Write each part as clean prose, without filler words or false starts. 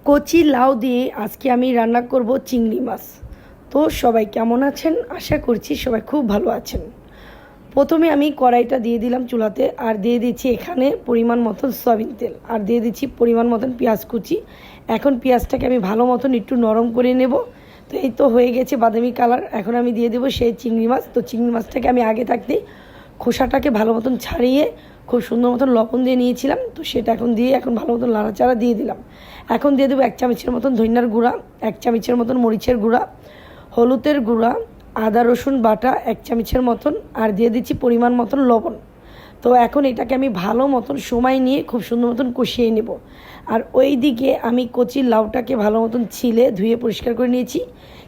কচি লাউ দিয়ে আজকে আমি রান্না করব চিংড়ি মাছ। তো সবাই কেমন আছেন? আশা করছি সবাই খুব ভালো আছেন। প্রথমে আমি কড়াইটা দিয়ে দিলাম চুলাতে, আর দিয়ে দিচ্ছি এখানে পরিমাণ মতন সয়াবিন তেল, আর দিয়ে দিচ্ছি পরিমাণ মতন পেঁয়াজ কুচি। এখন পেঁয়াজটাকে আমি ভালো মতন একটু নরম করে নেব। তো এই তো হয়ে গেছে বাদামি কালার। এখন আমি দিয়ে দেবো সেই চিংড়ি মাছ। তো চিংড়ি মাছটাকে আমি আগে থাকতে খোসাটাকে ভালো মতন ছাড়িয়ে খুব সুন্দর মতন লবণ দিয়ে নিয়েছিলাম। তো সেটা এখন ভালো মতন নাড়াচাড়া দিয়ে দিলাম। এখন দিয়ে দেবো 1 চামচের মতন ধনিয়ার গুঁড়া, 1 চামচের মতন মরিচের গুঁড়া, হলুদের গুঁড়া, আদা রসুন বাটা 1 চামচের মতন, আর দিয়ে দিচ্ছি পরিমাণ মতন লবণ। তো এখন এটাকে আমি ভালো মতন সময় নিয়ে খুব সুন্দর মতন কষিয়ে নেব। আর ওই দিকে আমি কচি লাউটাকে ভালো মতন ছিলে ধুয়ে পরিষ্কার করে নিয়েছি,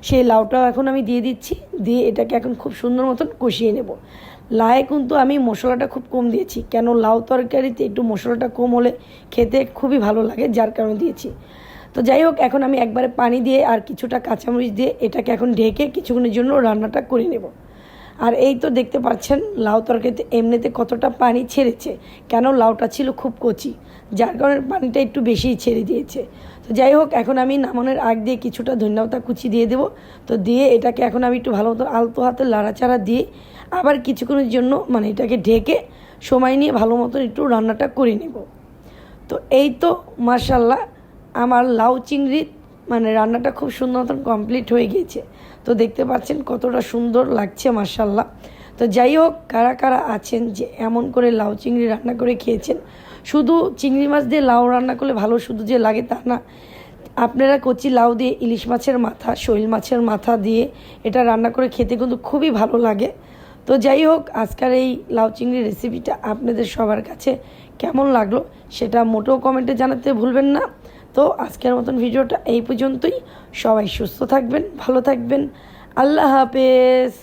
সেই লাউটাও এখন আমি দিয়ে দিচ্ছি। দিয়ে এটাকে এখন খুব সুন্দর মতন কষিয়ে নেব। লাউয়ে কিন্তু আমি মশলাটা খুব কম দিয়েছি, কেন লাউ তরকারিতে একটু মশলাটা কম হলে খেতে খুবই ভালো লাগে, যার কারণে দিয়েছি। তো যাই হোক, এখন আমি একবারে পানি দিয়ে আর কিছুটা কাঁচামরিচ দিয়ে এটাকে এখন ঢেকে কিছুক্ষণের জন্য রান্নাটা করে নেব। আর এই তো দেখতে পাচ্ছেন লাউ তরকারিতে এমনিতে কতটা পানি ছেড়েছে, কেন লাউটা ছিল খুব কচি, যার কারণে পানিটা একটু বেশিই ছেড়ে দিয়েছে। তো যাই হোক, এখন আমি নামানোর আগ দিয়ে কিছুটা ধনিয়া কুচি দিয়ে দেবো। তো দিয়ে এটাকে এখন আমি একটু ভালো মতো আলতো হাতে লাড়াচাড়া দিয়ে আবার কিছুক্ষণের জন্য এটাকে ঢেকে সময় নিয়ে ভালো মতন একটু রান্নাটা করে নেব। তো এই তো মাশাল্লাহ, আমার লাউ চিংড়ি রান্নাটা খুব সুন্দর মতন কমপ্লিট হয়ে গিয়েছে। তো দেখতে পাচ্ছেন কতটা সুন্দর লাগছে মাশাল্লাহ। তো যাই হোক, কারা কারা আছেন যে এমন করে লাউ চিংড়ি রান্না করে খেয়েছেন? শুধু চিংড়ি মাছ দিয়ে লাউ রান্না করলে ভালো শুধু যে লাগে তা না, আপনারা কচি লাউ দিয়ে ইলিশ মাছের মাথা, শৈল মাছের মাথা দিয়ে এটা রান্না করে খেতে কিন্তু খুবই ভালো লাগে। তো যাই হোক, আজকের এই লাউ চিংড়ির রেসিপিটা আপনাদের সবার কাছে কেমন লাগলো সেটা মোটেও কমেন্টে জানাতে ভুলবেন না। তো আজকের মতন ভিডিওটা এই পর্যন্তই। সবাই সুস্থ থাকবেন, ভালো থাকবেন। আল্লাহ হাফেজ।